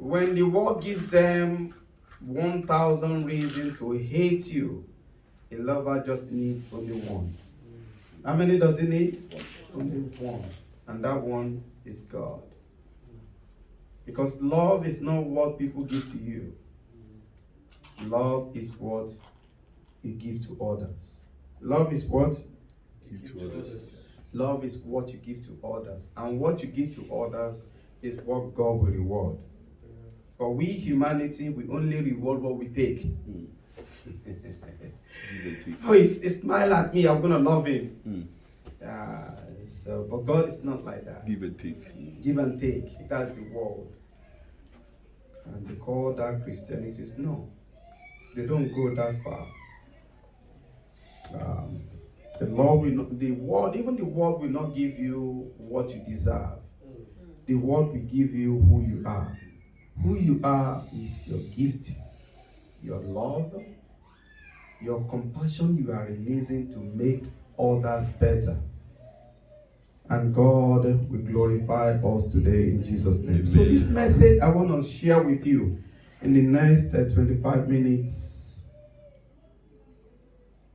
when the world gives them 1,000 reasons to hate you, a lover just needs only one. How many does he need? Only one. And that one is God. Because love is not what people give to you. Love is what you give to others. Love is what? Give to others. Love is what you give to others. And what you give to others is what God will reward. But we, humanity, we only reward what we take. Oh, he smile at me, I'm going to love him. But God is not like that. Give and take. Give and take. That's the world. And they call that Christianity. No. They don't go that far. The world, even the world will not give you what you deserve. The world will give you who you are. Who you are is your gift, your love, your compassion you are releasing to make others better. And God will glorify us today in Jesus' name. Amen. So this message I want to share with you in the next 25 minutes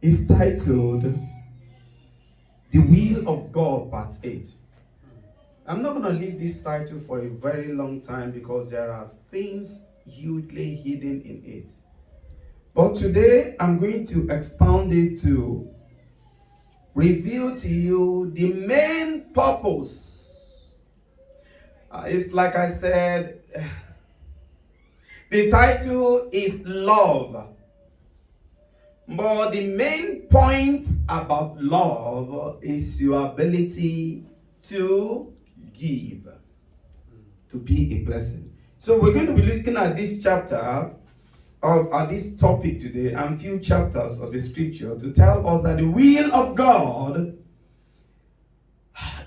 is titled The Will of God, Part 8. I'm not going to leave this title for a very long time because there are things hugely hidden in it. But today I'm going to expound it to reveal to you the main purpose. It's like I said, the title is love. But the main point about love is your ability to give, to be a blessing. So we're going to be looking at this chapter of this topic today and few chapters of the scripture to tell us that the will of God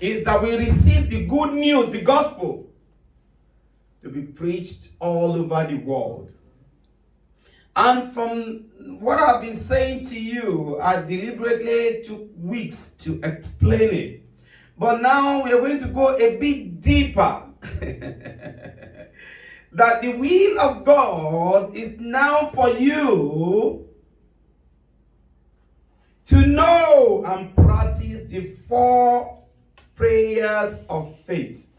is that we receive the good news, the gospel, to be preached all over the world. And from what I've been saying to you, I deliberately took weeks to explain it. But now we are going to go a bit deeper. That the will of God is now for you to know and practice the 4 prayers of faith.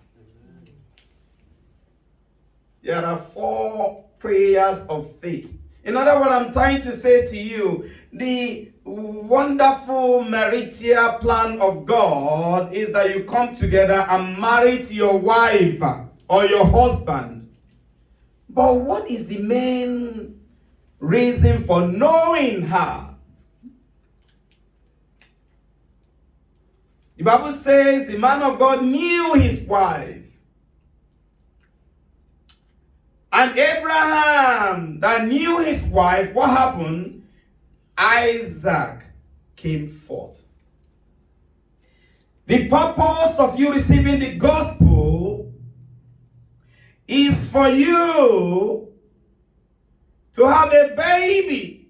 There are 4 prayers of faith. In other words, I'm trying to say to you, the wonderful marital plan of God is that you come together and marry to your wife or your husband. But what is the main reason for knowing her? The Bible says the man of God knew his wife. And Abraham that knew his wife, what happened? Isaac came forth. The purpose of you receiving the gospel is for you to have a baby.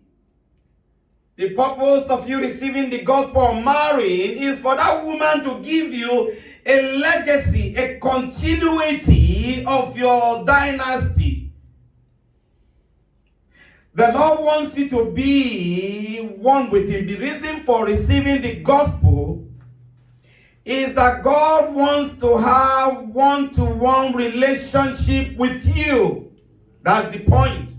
The purpose of you receiving the gospel or marrying is for that woman to give you a legacy, a continuity of your dynasty. The Lord wants you to be one with him. The reason for receiving the gospel is that God wants to have one-to-one relationship with you. That's the point.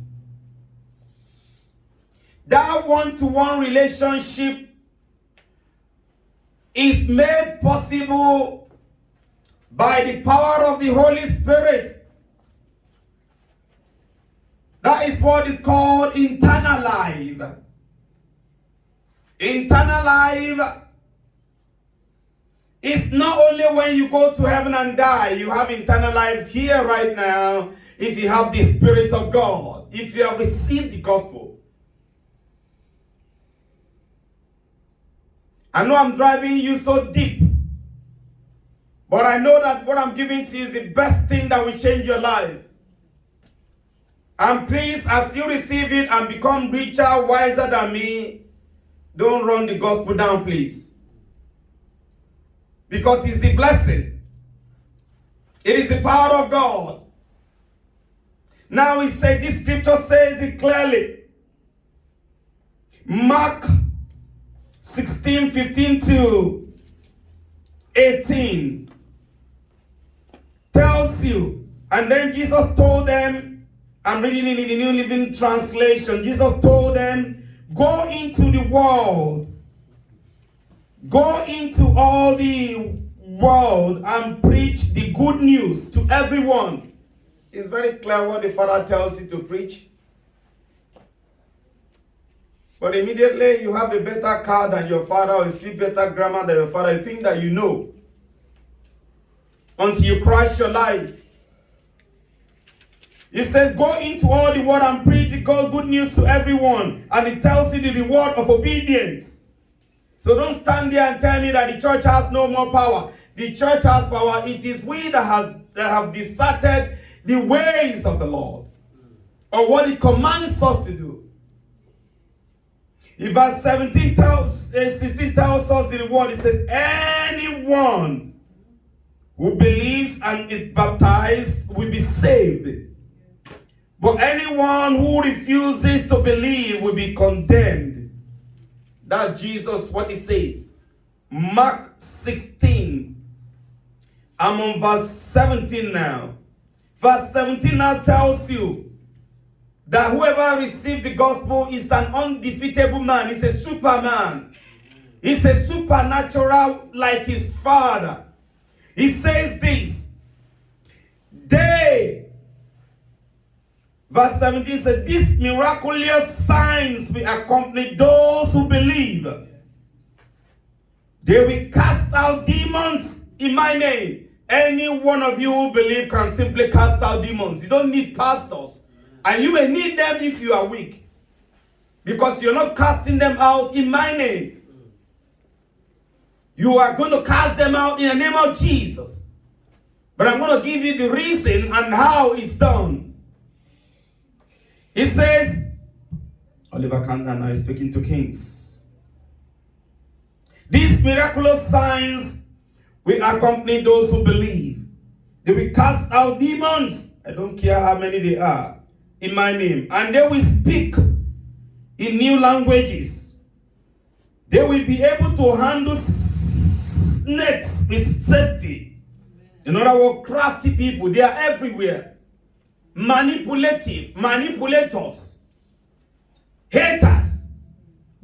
That one-to-one relationship is made possible by the power of the Holy Spirit. That is what is called eternal life. Eternal life is not only when you go to heaven and die. You have eternal life here right now if you have the Spirit of God, if you have received the gospel. I know I'm driving you so deep, but I know that what I'm giving to you is the best thing that will change your life. And please, as you receive it and become richer, wiser than me, don't run the gospel down, please. Because it's the blessing. It is the power of God. Now he said, this scripture says it clearly. Mark 16:15 to 18 tells you, and then Jesus told them, I'm reading it in the New Living Translation. Jesus told them, go into the world. Go into all the world and preach the good news to everyone. It's very clear what the Father tells you to preach. But immediately you have a better car than your father, or you speak better grammar than your father. You think that you know. Until you crash your life. He says, go into all the world and preach the good news to everyone. And it tells you the reward of obedience. So don't stand there and tell me that the church has no more power. The church has power. It is we that have deserted the ways of the Lord, or what he commands us to do. In verse 16 tells us the reward. It says, anyone who believes and is baptized will be saved. But anyone who refuses to believe will be condemned. That's Jesus, what he says. Mark 16. I'm on verse 17 now. Verse 17 now tells you that whoever received the gospel is an undefeatable man. He's a superman. He's a supernatural like his father. He says this. Verse 17 says, these miraculous signs will accompany those who believe. They will cast out demons in my name. Any one of you who believe can simply cast out demons. You don't need pastors. And you may need them if you are weak. Because you're not casting them out in my name. You are going to cast them out in the name of Jesus. But I'm going to give you the reason and how it's done. It says, Oliver Canton now is speaking to kings. These miraculous signs will accompany those who believe. They will cast out demons. I don't care how many they are. In my name. And they will speak in new languages. They will be able to handle snakes with safety. In other words, crafty people. They are everywhere. Manipulators. Haters.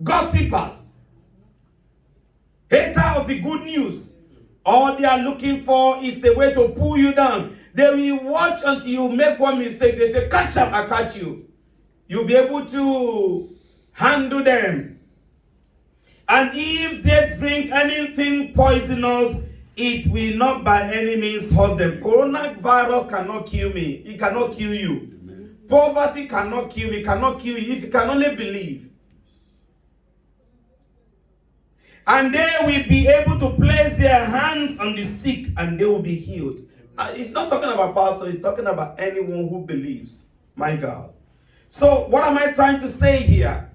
Gossipers. Hater of the good news. All they are looking for is a way to pull you down. They will watch until you make one mistake. They say, catch up, I catch you. You'll be able to handle them. And if they drink anything poisonous, it will not by any means hurt them. Coronavirus cannot kill me. It cannot kill you. Amen. Poverty cannot kill me. It cannot kill you if you can only believe. And they will be able to place their hands on the sick and they will be healed. It's not talking about pastors, it's talking about anyone who believes. My God. So what am I trying to say here?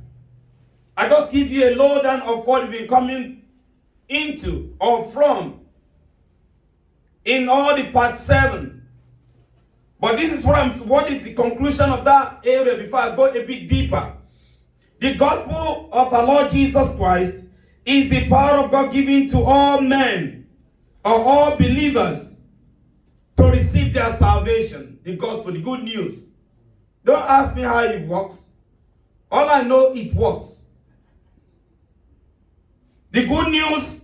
I just give you a lowdown of what we've been coming into or from in all the part 7. But this is what is the conclusion of that area before I go a bit deeper. The gospel of our Lord Jesus Christ is the power of God given to all men or all believers to receive their salvation. The gospel, the good news. Don't ask me how it works. All I know, it works. The good news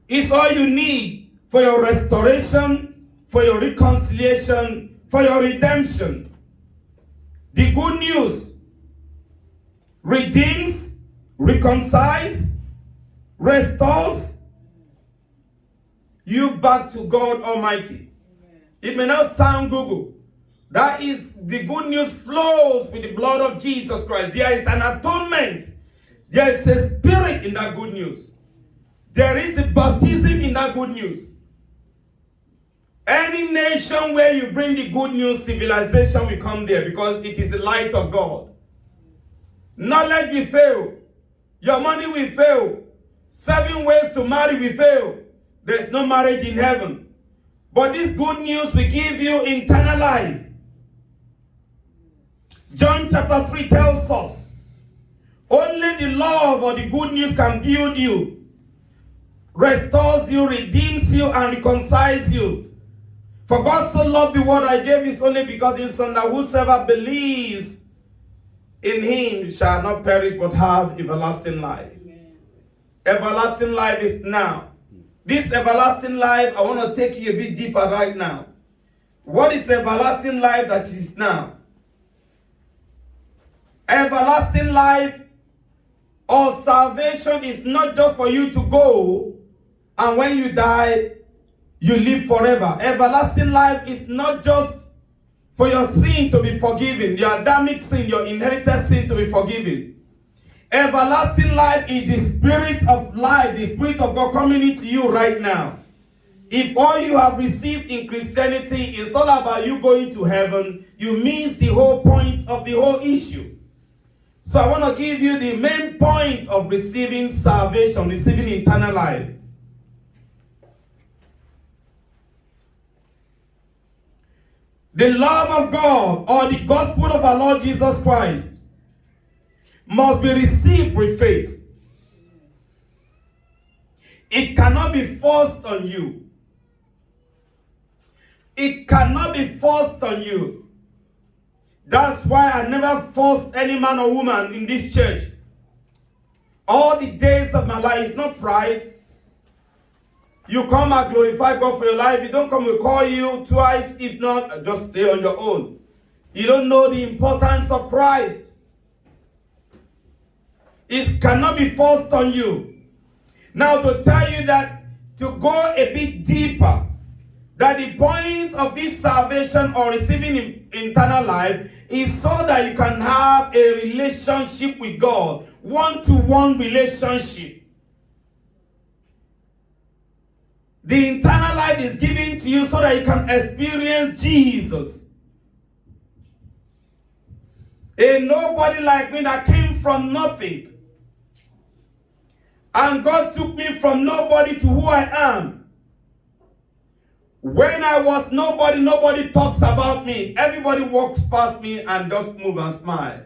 is all you need for your restoration, for your reconciliation, for your redemption. The good news redeems, reconciles, restores you back to God Almighty. Amen. It may not sound Google. That is, the good news flows with the blood of Jesus Christ. There is an atonement. There is a spirit in that good news. There is a baptism in that good news. Any nation where you bring the good news, civilization will come there because it is the light of God. Knowledge will fail. Your money will fail. 7 ways to marry will fail. There's no marriage in heaven. But this good news will give you eternal life. John chapter 3 tells us only the love or the good news can build you, restores you, redeems you, and reconciles you. For God so loved the world I gave his only begotten Son, that whosoever believes in him shall not perish but have everlasting life. Amen. Everlasting life is now. This everlasting life, I want to take you a bit deeper right now. What is everlasting life that is now? Everlasting life or salvation is not just for you to go and when you die, you live forever. Everlasting life is not just for your sin to be forgiven, your Adamic sin, your inherited sin to be forgiven. Everlasting life is the Spirit of life, the Spirit of God coming into you right now. If all you have received in Christianity is all about you going to heaven, you miss the whole point of the whole issue. So I want to give you the main point of receiving salvation, receiving eternal life. The love of God or the gospel of our Lord Jesus Christ must be received with faith. It cannot be forced on you. It cannot be forced on you. That's why I never forced any man or woman in this church. All the days of my life, it's not pride. You come and glorify God for your life. You don't come, we call you twice. If not, just stay on your own. You don't know the importance of Christ. It cannot be forced on you. Now to tell you that, to go a bit deeper, that the point of this salvation or receiving eternal life is so that you can have a relationship with God, one-to-one relationship. The eternal life is given to you so that you can experience Jesus. A nobody like me that came from nothing. And God took me from nobody to who I am. When I was nobody, nobody talks about me. Everybody walks past me and just move and smile.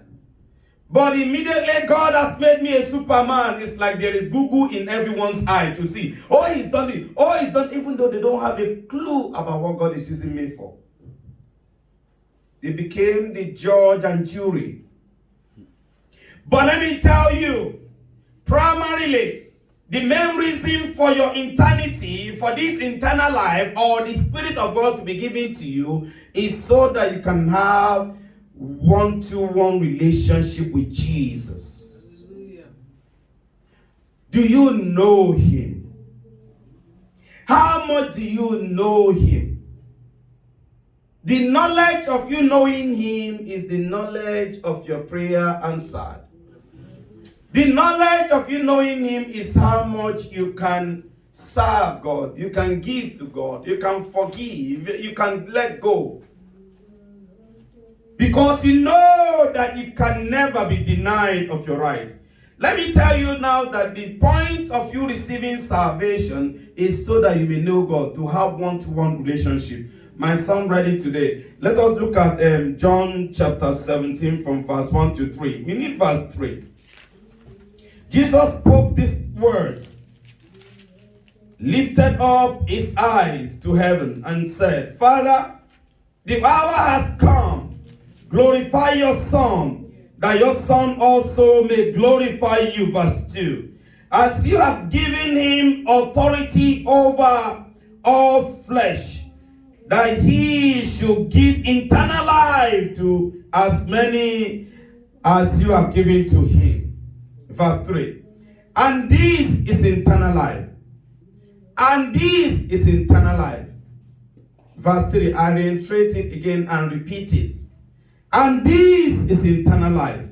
But immediately God has made me a Superman. It's like there is Google in everyone's eye to see. Oh, he's done it. Oh, he's done it, even though they don't have a clue about what God is using me for. They became the judge and jury. But let me tell you, primarily, the main reason for your eternity, for this eternal life, or the Spirit of God to be given to you, is so that you can have one-to-one relationship with Jesus. Hallelujah. Do you know him? How much do you know him? The knowledge of you knowing him is the knowledge of your prayer answered. The knowledge of you knowing him is how much you can serve God, you can give to God, you can forgive, you can let go. Because you know that you can never be denied of your right. Let me tell you now that the point of you receiving salvation is so that you may know God, to have one-to-one relationship. My son read it today. Let us look at John chapter 17 from verse 1 to 3. We need verse 3. Jesus spoke these words, lifted up his eyes to heaven and said, Father, the hour has come. Glorify your Son, that your Son also may glorify you. Verse 2. As you have given him authority over all flesh, that he should give eternal life to as many as you have given to him. Verse 3. And this is eternal life. And this is eternal life. Verse 3. I reiterate it again and repeat it. And this is eternal life.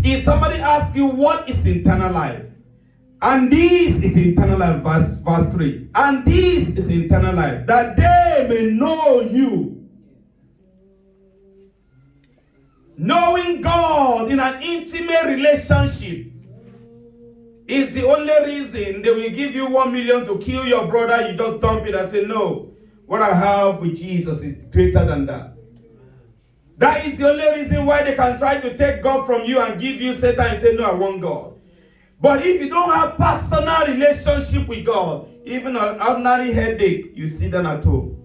If somebody asks you what is eternal life, and this is eternal life, verse 3. And this is eternal life, that they may know you. Knowing God in an intimate relationship is the only reason they will give you 1 million to kill your brother. You just dump it and say, no, what I have with Jesus is greater than that. That is the only reason why they can try to take God from you and give you Satan and say, no, I want God. But if you don't have personal relationship with God, even an ordinary headache, you sit down at home.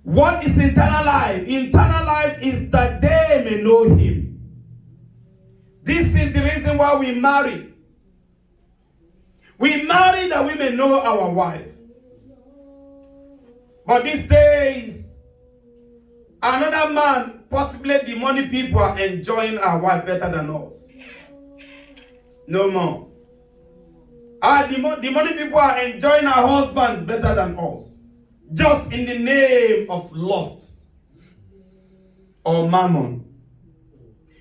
What is eternal life? Eternal life is that they may know Him. This is the reason why we marry. We marry that we may know our wife. But these days, another man, possibly the money people, are enjoying our wife better than us. No more. The money people are enjoying our husband better than us. Just in the name of lust or mammon.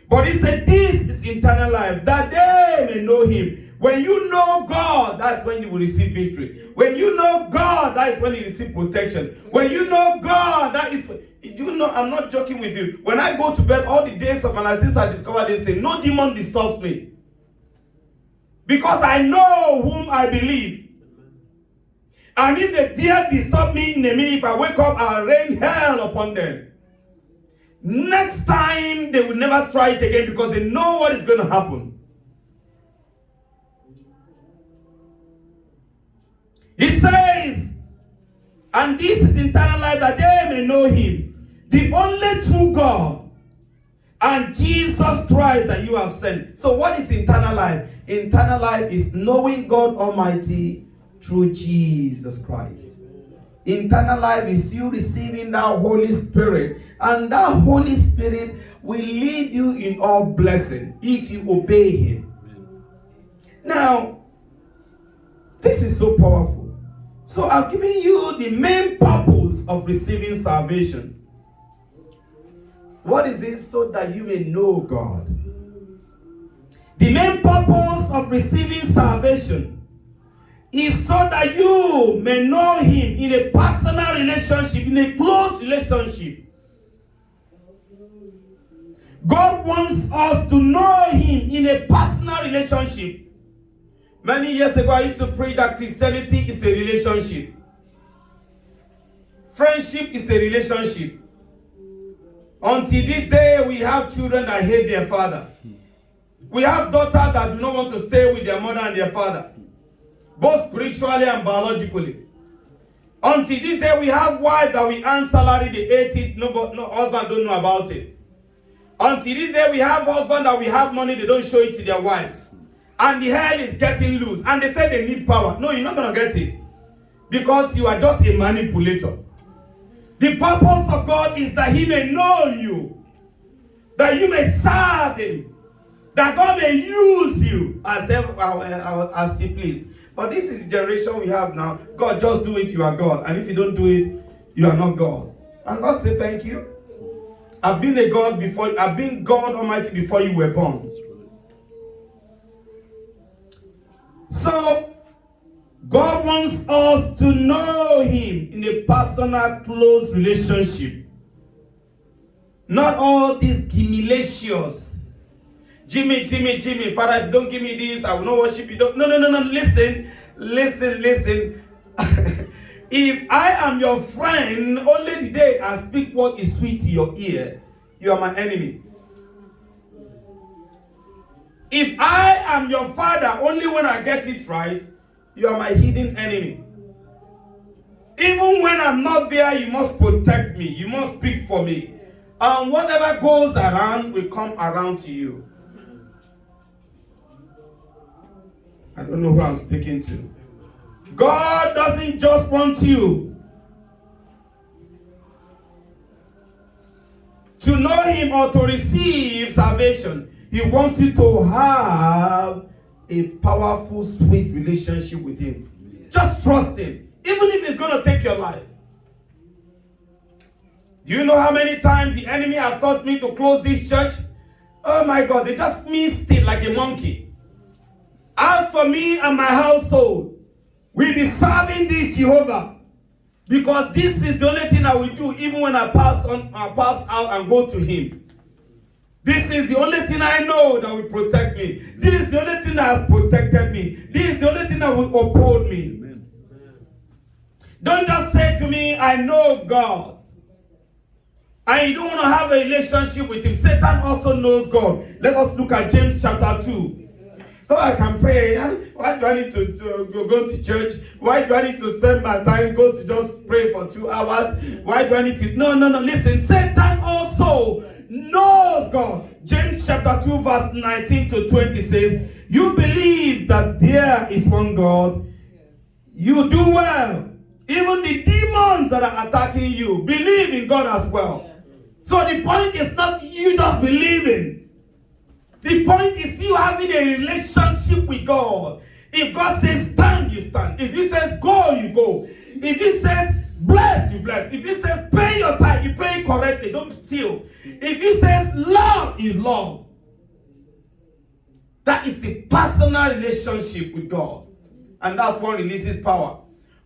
But he said, this is eternal life, that they may know Him. When you know God, that's when you will receive victory. When you know God, that is when you receive protection. When you know God, that is, you know, I'm not joking with you. When I go to bed, all the days of my life since I discovered this thing, no demon disturbs me. Because I know whom I believe. And if they dare disturb me in a minute, if I wake up, I'll rain hell upon them. Next time, they will never try it again because they know what is going to happen. He says, and this is eternal life, that they may know Him, the only true God, and Jesus Christ that you have sent. So what is eternal life? Eternal life is knowing God Almighty through Jesus Christ. Eternal life is you receiving that Holy Spirit, and that Holy Spirit will lead you in all blessing if you obey Him. Now, this is so powerful. So I've given you the main purpose of receiving salvation. What is it? So that you may know God. The main purpose of receiving salvation is so that you may know Him in a personal relationship, in a close relationship. God wants us to know Him in a personal relationship. Many years ago, I used to preach that Christianity is a relationship. Friendship is a relationship. Until this day, we have children that hate their father. We have daughters that do not want to stay with their mother and their father, both spiritually and biologically. Until this day, we have wives that we earn salary, they hate it, no husband don't know about it. Until this day, we have husbands that we have money, they don't show it to their wives. And the hell is getting loose. And they say they need power. No, you're not going to get it. Because you are just a manipulator. The purpose of God is that He may know you. That you may serve Him. That God may use you as He please. But this is the generation we have now. God, just do it, you are God. And if you don't do it, you are not God. And God said, thank you. I've been a God before. I've been God Almighty before you were born. So, God wants us to know Him in a personal, close relationship. Not all these gimilatious. Jimmy, Father, if you don't give me this, I will not worship you. No. Listen. If I am your friend, only the day I speak what is sweet to your ear, you are my enemy. If I am your father, only when I get it right, you are my hidden enemy. Even when I'm not there, you must protect me. You must speak for me. And whatever goes around will come around to you. I don't know who I'm speaking to. God doesn't just want you to know Him or to receive salvation. He wants you to have a powerful, sweet relationship with Him. Just trust Him, even if it's going to take your life. Do you know how many times the enemy has taught me to close this church? Oh my God, they just missed it like a monkey. As for me and my household, we'll be serving this Jehovah. Because this is the only thing I will do even when I pass out and go to Him. This is the only thing I know that will protect me. This is the only thing that has protected me. This is the only thing that will uphold me. Amen. Don't just say to me, I know God. and you don't want to have a relationship with him, Satan also knows God. Let us look at James chapter 2. Oh, I can pray. Why do I need to go to church? Why do I need to spend my time go to just pray for 2 hours? Why do I need to? No. Listen, Satan also knows God. James chapter 2 verse 19 to 20 says, you believe that there is one God. You do well. Even the demons that are attacking you believe in God as well. So the point is not you just believing. The point is you having a relationship with God. If God says stand, you stand. If he says go, you go. If he says bless, you bless. If he says pay your tithe, you pay correctly. Don't steal. If he says love, you love. That is a personal relationship with God. And that's what releases power.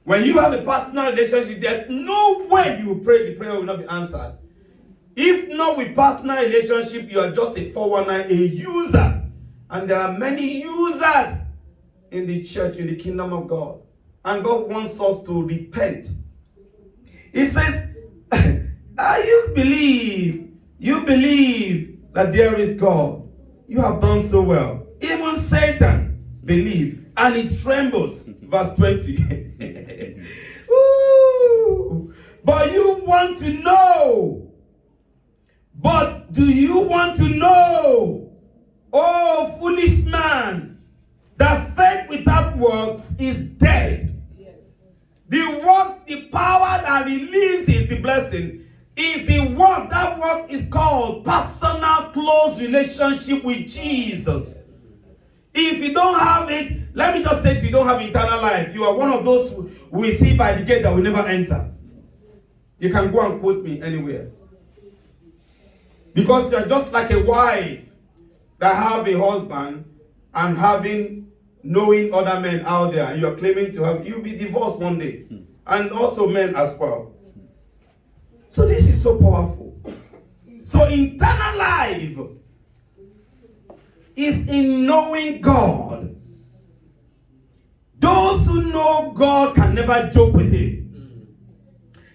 When you have a personal relationship, there's no way you will pray, the prayer will not be answered. If not with personal relationship, you are just a 419, a user. And there are many users in the church, in the kingdom of God. And God wants us to repent. He says, you believe that there is God. You have done so well. Even Satan believes, and it trembles. Verse 20. Ooh. But you want to know. But do you want to know, oh foolish man, that faith without works is dead? Yes. The power that releases the blessing is the work. That work is called personal, close relationship with Jesus. If you don't have it, let me just say to you, don't have eternal life. You are one of those who we see by the gate that will never enter. You can go and quote me anywhere. Because you are just like a wife that have a husband and knowing other men out there, and you are claiming to have, you'll be divorced one day. And also men as well. So this is so powerful. So eternal life is in knowing God. Those who know God can never joke with him.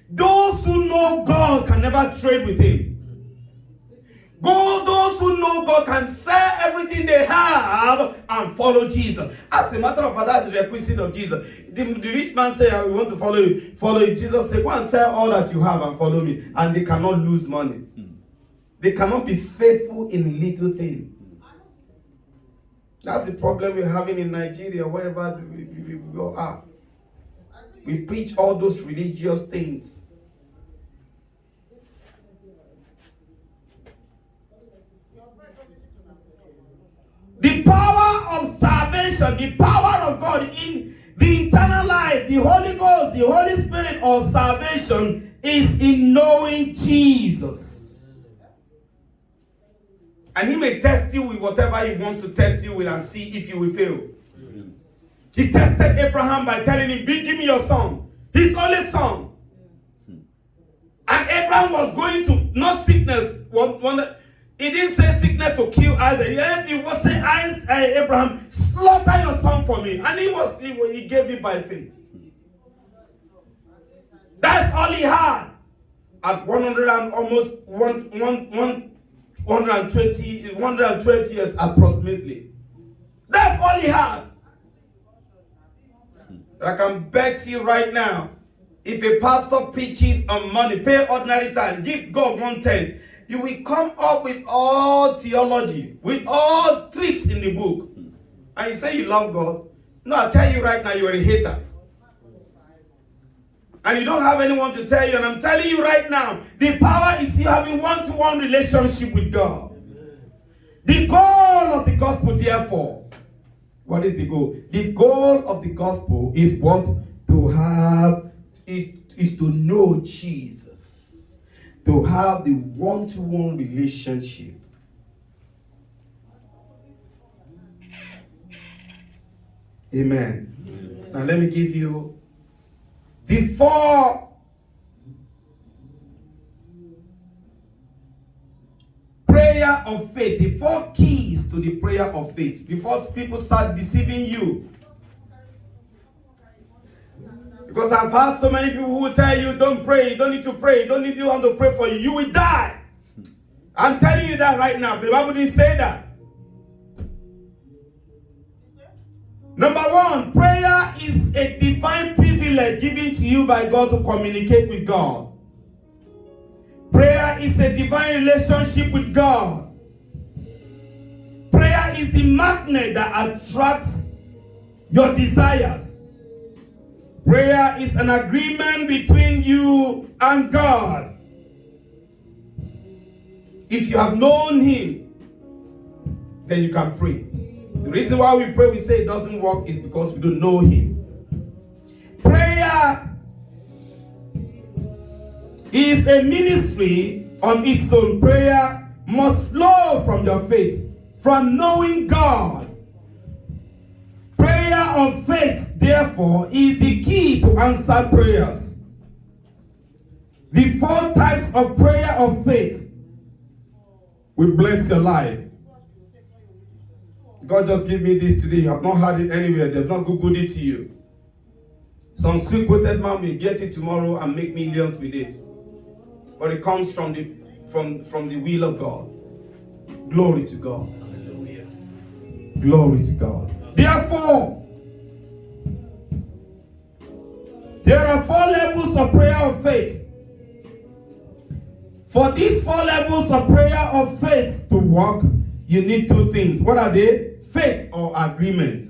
Those who know God can never trade with him. Those who know God can sell everything they have and follow Jesus. As a matter of fact, that's the requisite of Jesus. The rich man said, I want to follow you. Follow you. Jesus said, go and sell all that you have and follow me. And they cannot lose money. They cannot be faithful in little things. That's the problem we're having in Nigeria, wherever we go are. We preach all those religious things. The power of salvation, the power of God in the eternal life, the Holy Ghost, the Holy Spirit of salvation is in knowing Jesus. And he may test you with whatever he wants to test you with and see if you will fail. He tested Abraham by telling him, give me your son, his only son. And Abraham was going to, not sickness, he didn't say sickness to kill Isaac. He was saying, Abraham, slaughter your son for me. And he gave it by faith. That's all he had. At 100 and almost 112 years approximately. That's all he had. I can bet you right now, if a pastor preaches on money, pay ordinary time, give God 1/10, you will come up with all theology, with all tricks in the book. And you say you love God. No, I tell you right now, you're a hater. And you don't have anyone to tell you. And I'm telling you right now, the power is you having one-to-one relationship with God. The goal of the gospel, therefore, what is the goal? The goal of the gospel is what? To have, is to know Jesus. To have the one-to-one relationship. Amen. Now let me give you the 4 prayer of faith, the 4 keys to the prayer of faith before people start deceiving you. Because I've heard so many people who will tell you, don't pray, you don't need to pray, you don't need anyone to pray for you. You will die. I'm telling you that right now. The Bible didn't say that. Number one, prayer is a divine privilege given to you by God to communicate with God. Prayer is a divine relationship with God. Prayer is the magnet that attracts your desires. Prayer is an agreement between you and God. If you have known Him, then you can pray. The reason why we pray, we say it doesn't work, is because we don't know Him. Prayer is a ministry on its own. Prayer must flow from your faith, from knowing God. Prayer of faith, therefore, is the key to answered prayers. The 4 types of prayer of faith will bless your life. God just gave me this today. You have not heard it anywhere. They've not Googled it to you. Some sweet-quoted man will get it tomorrow and make millions with it. But it comes from the will of God. Glory to God. Hallelujah. Glory to God. Therefore, there are 4 levels of prayer of faith. For these 4 levels of prayer of faith to work, you need 2 things. What are they? Faith or agreement.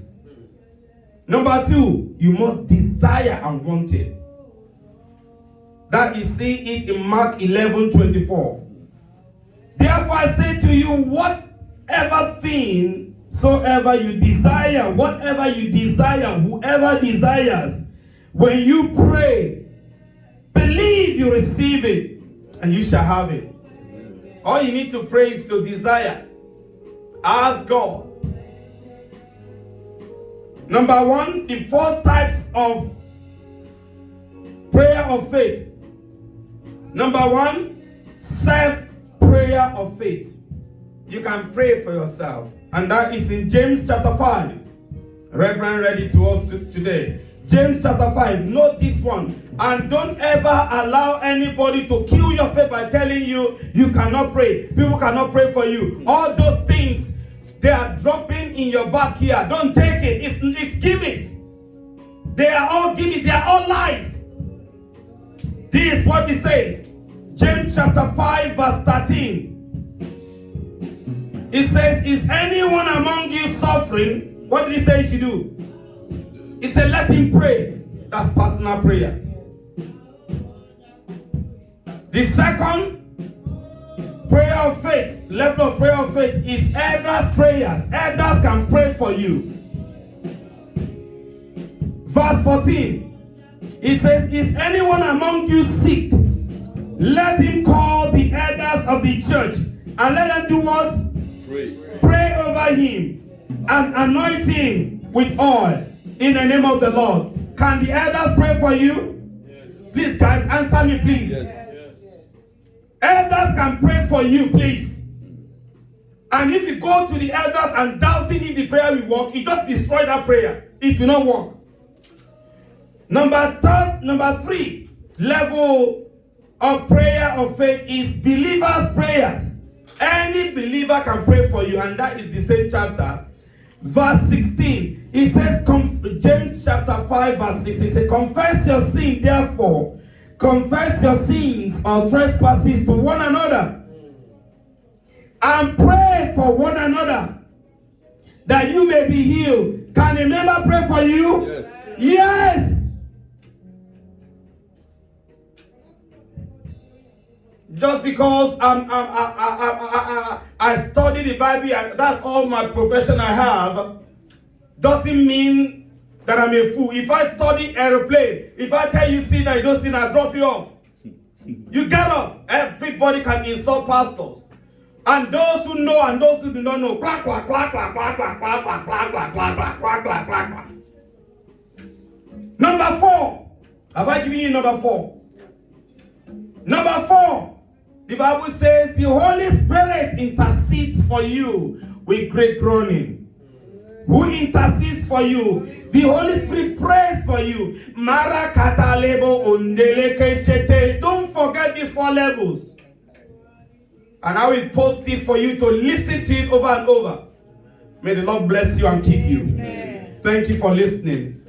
Number 2, you must desire and want it. That you see it in Mark 11:24. Therefore I say to you, whatever thing soever you desire, whatever you desire, whoever desires, when you pray, believe you receive it, and you shall have it. All you need to pray is to desire. Ask God. Number 1, the 4 types of prayer of faith. Number 1, self-prayer of faith. You can pray for yourself. And that is in James chapter 5. Reverend read it to us today. James chapter 5. Note this one. And don't ever allow anybody to kill your faith by telling you you cannot pray. People cannot pray for you. All those things, they are dropping in your back here. Don't take it. It's gimmicks. They are all gimmicks. They are all lies. This is what it says. James chapter 5 verse 13. It says, is anyone among you suffering? What did he say you should do? He said, let him pray. That's personal prayer. The second prayer of faith, level of prayer of faith, is elders' prayers. Elders can pray for you. Verse 14. It says, is anyone among you sick? Let him call the elders of the church and let them do what? Pray over him and anoint him with oil in the name of the Lord. Can the elders pray for you? Yes. Please, guys, answer me, please. Yes. Elders can pray for you, please. And if you go to the elders and doubting if the prayer will work, you just destroy that prayer. It will not work. Number 3 level of prayer of faith is believers' prayers. Any believer can pray for you, and that is the same chapter. Verse 16. It says, James chapter 5 verse 16. It says, confess your sin, therefore. Confess your sins or trespasses to one another. And pray for one another, that you may be healed. Can a member pray for you? Yes. Yes. Just because I study the Bible and that's all my profession I have, doesn't mean that I'm a fool. If I study aeroplane, if I tell you sit and you don't sit, I drop you off. You get off. Everybody can insult pastors. And those who know and those who do not know. Clack, clack, clack, clack, clack, clack, clack, clack, clack, clack, clack, clack, clack, clack, clack, clack. Number 4. Have I given you number 4? Number 4. The Bible says the Holy Spirit intercedes for you with great groaning. who intercedes for you. The Holy Spirit prays for you. Marakatalebo ondeleke shete. Don't forget these 4 levels. And I will post it for you to listen to it over and over. May the Lord bless you and keep you. Thank you for listening.